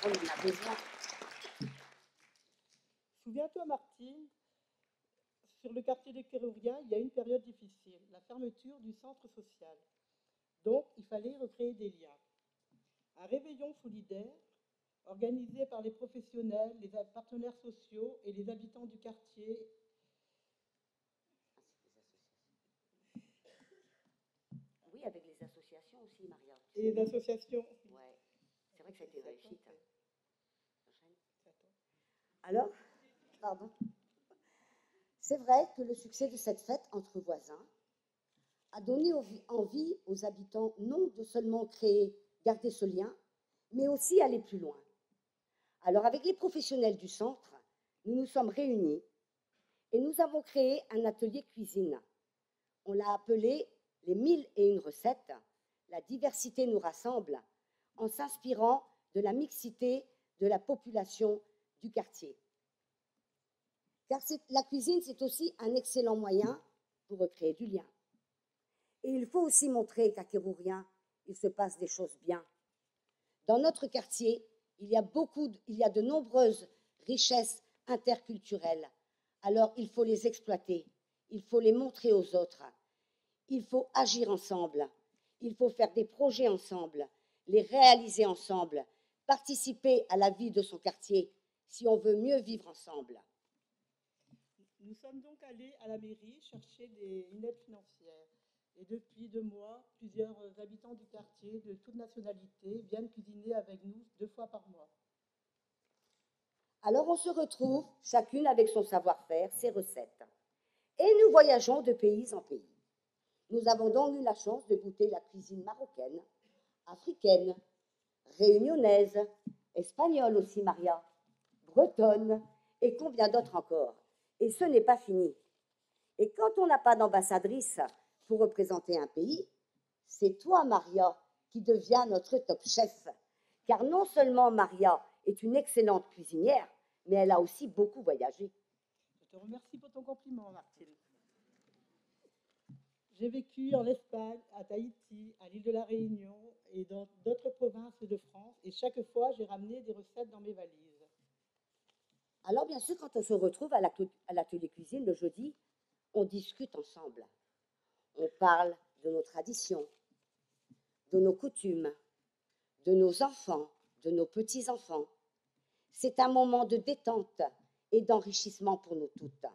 on en a besoin. Souviens-toi, Martine, sur le quartier de Kérourien, il y a une période difficile, la fermeture du centre social. Donc, il fallait recréer des liens. Un réveillon solidaire, organisé par les professionnels, les partenaires sociaux et les habitants du quartier. Oui, avec les associations aussi, Maria. Et les associations. Ouais, c'est vrai que ça a été une réussite. Alors, pardon. C'est vrai que le succès de cette fête entre voisins a donné envie aux habitants non de seulement garder ce lien, mais aussi aller plus loin. Alors, avec les professionnels du centre, nous nous sommes réunis et nous avons créé un atelier cuisine. On l'a appelé les 1001 recettes. La diversité nous rassemble en s'inspirant de la mixité de la population du quartier. Car la cuisine, c'est aussi un excellent moyen pour recréer du lien. Et il faut aussi montrer qu'à Kérourien, il se passe des choses bien. Dans notre quartier, il y a de nombreuses richesses interculturelles. Alors, il faut les exploiter, il faut les montrer aux autres. Il faut agir ensemble, il faut faire des projets ensemble, les réaliser ensemble, participer à la vie de son quartier si on veut mieux vivre ensemble. Nous sommes donc allés à la mairie chercher une aide financière. Et depuis 2 mois, plusieurs habitants du quartier de toute nationalité viennent cuisiner avec nous 2 fois par mois. Alors on se retrouve, chacune avec son savoir-faire, ses recettes. Et nous voyageons de pays en pays. Nous avons donc eu la chance de goûter la cuisine marocaine, africaine, réunionnaise, espagnole aussi, Maria, bretonne, et combien d'autres encore. Et ce n'est pas fini. Et quand on n'a pas d'ambassadrice pour représenter un pays, c'est toi, Maria, qui deviens notre top chef. Car non seulement Maria est une excellente cuisinière, mais elle a aussi beaucoup voyagé. Je te remercie pour ton compliment, Martine. J'ai vécu en Espagne, à Tahiti, à l'île de la Réunion et dans d'autres provinces de France. Et chaque fois, j'ai ramené des recettes dans mes valises. Alors, bien sûr, quand on se retrouve à l'atelier cuisine le jeudi, on discute ensemble. On parle de nos traditions, de nos coutumes, de nos enfants, de nos petits-enfants. C'est un moment de détente et d'enrichissement pour nous toutes.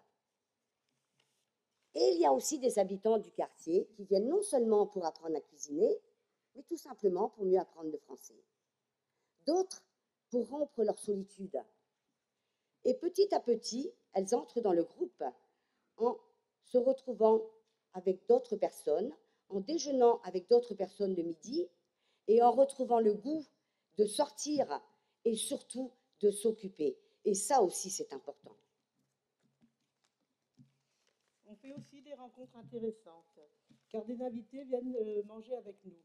Et il y a aussi des habitants du quartier qui viennent non seulement pour apprendre à cuisiner, mais tout simplement pour mieux apprendre le français. D'autres pour rompre leur solitude. Et petit à petit, elles entrent dans le groupe en se retrouvant avec d'autres personnes, en déjeunant avec d'autres personnes le midi et en retrouvant le goût de sortir et surtout de s'occuper. Et ça aussi, c'est important. On fait aussi des rencontres intéressantes, car des invités viennent manger avec nous.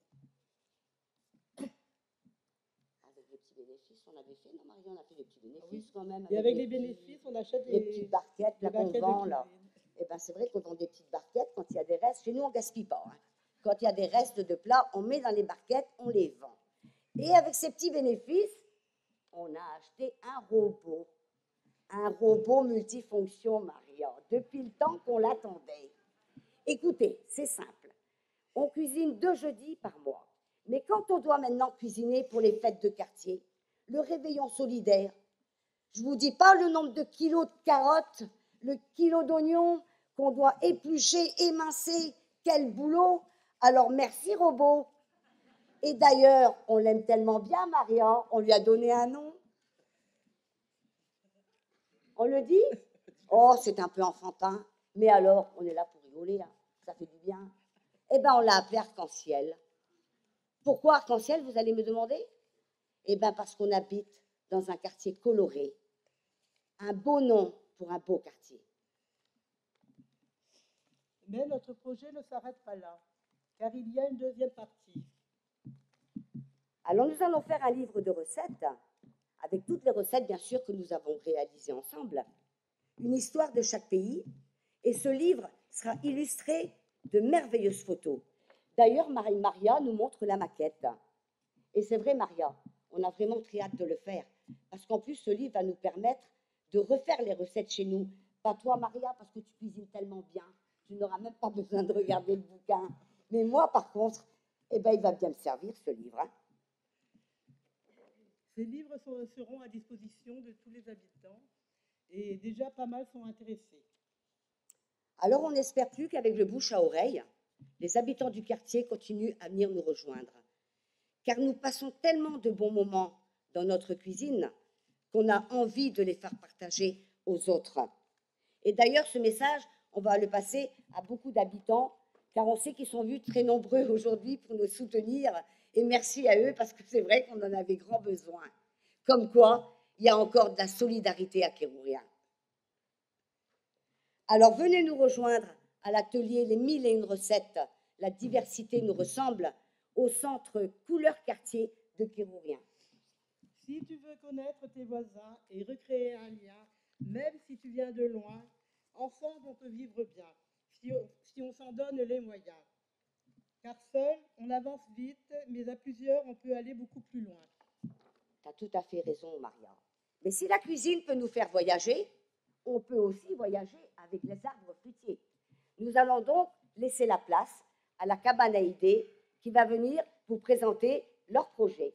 Avec les petits bénéfices, on avait fait, non Marie, on a fait des petits bénéfices quand même. Et avec les bénéfices, on achète des petites barquettes là qu'on vend là. Et ben c'est vrai qu'on vend des petites barquettes quand il y a des restes. Chez nous, on gaspille pas. Hein. Quand il y a des restes de plats, on met dans les barquettes, on les vend. Et avec ces petits bénéfices, on a acheté un robot multifonction, Maria, depuis le temps qu'on l'attendait. Écoutez, c'est simple. On cuisine 2 jeudis par mois. Mais quand on doit maintenant cuisiner pour les fêtes de quartier, le réveillon solidaire, je ne vous dis pas le nombre de kilos de carottes, le kilo d'oignons qu'on doit éplucher, émincer. Quel boulot! Alors merci, robot. Et d'ailleurs, on l'aime tellement bien, Maria, on lui a donné un nom. On le dit? Oh, c'est un peu enfantin. Mais alors, on est là pour rigoler, hein. Ça fait du bien. Eh bien, on l'a appelé Arc-en-Ciel. Pourquoi Arc-en-Ciel, vous allez me demander? Eh bien, parce qu'on habite dans un quartier coloré. Un beau nom pour un beau quartier. Mais notre projet ne s'arrête pas là, car il y a une deuxième partie. Alors, nous allons faire un livre de recettes, avec toutes les recettes, bien sûr, que nous avons réalisées ensemble. Une histoire de chaque pays. Et ce livre sera illustré de merveilleuses photos. D'ailleurs, Maria nous montre la maquette. Et c'est vrai, Maria, on a vraiment très hâte de le faire, parce qu'en plus, ce livre va nous permettre de refaire les recettes chez nous. Pas toi, Maria, parce que tu cuisines tellement bien, tu n'auras même pas besoin de regarder le bouquin. Mais moi, par contre, eh ben, il va bien me servir, ce livre. Hein. Ces livres seront à disposition de tous les habitants et déjà pas mal sont intéressés. Alors, on n'espère plus qu'avec le bouche à oreille, les habitants du quartier continuent à venir nous rejoindre. Car nous passons tellement de bons moments dans notre cuisine qu'on a envie de les faire partager aux autres. Et d'ailleurs, ce message, on va le passer à beaucoup d'habitants, car on sait qu'ils sont venus très nombreux aujourd'hui pour nous soutenir. Et merci à eux, parce que c'est vrai qu'on en avait grand besoin. Comme quoi, il y a encore de la solidarité à Kérourien. Alors venez nous rejoindre à l'atelier Les 1001 recettes. La diversité nous ressemble au centre Couleur Quartier de Kérourien. Si tu veux connaître tes voisins et recréer un lien, même si tu viens de loin, ensemble on peut vivre bien, si on s'en donne les moyens. Car seul, on avance vite, mais à plusieurs, on peut aller beaucoup plus loin. Tu as tout à fait raison, Maria. Mais si la cuisine peut nous faire voyager, on peut aussi voyager avec les arbres fruitiers. Nous allons donc laisser la place à la cabane à idées qui va venir vous présenter leur projet.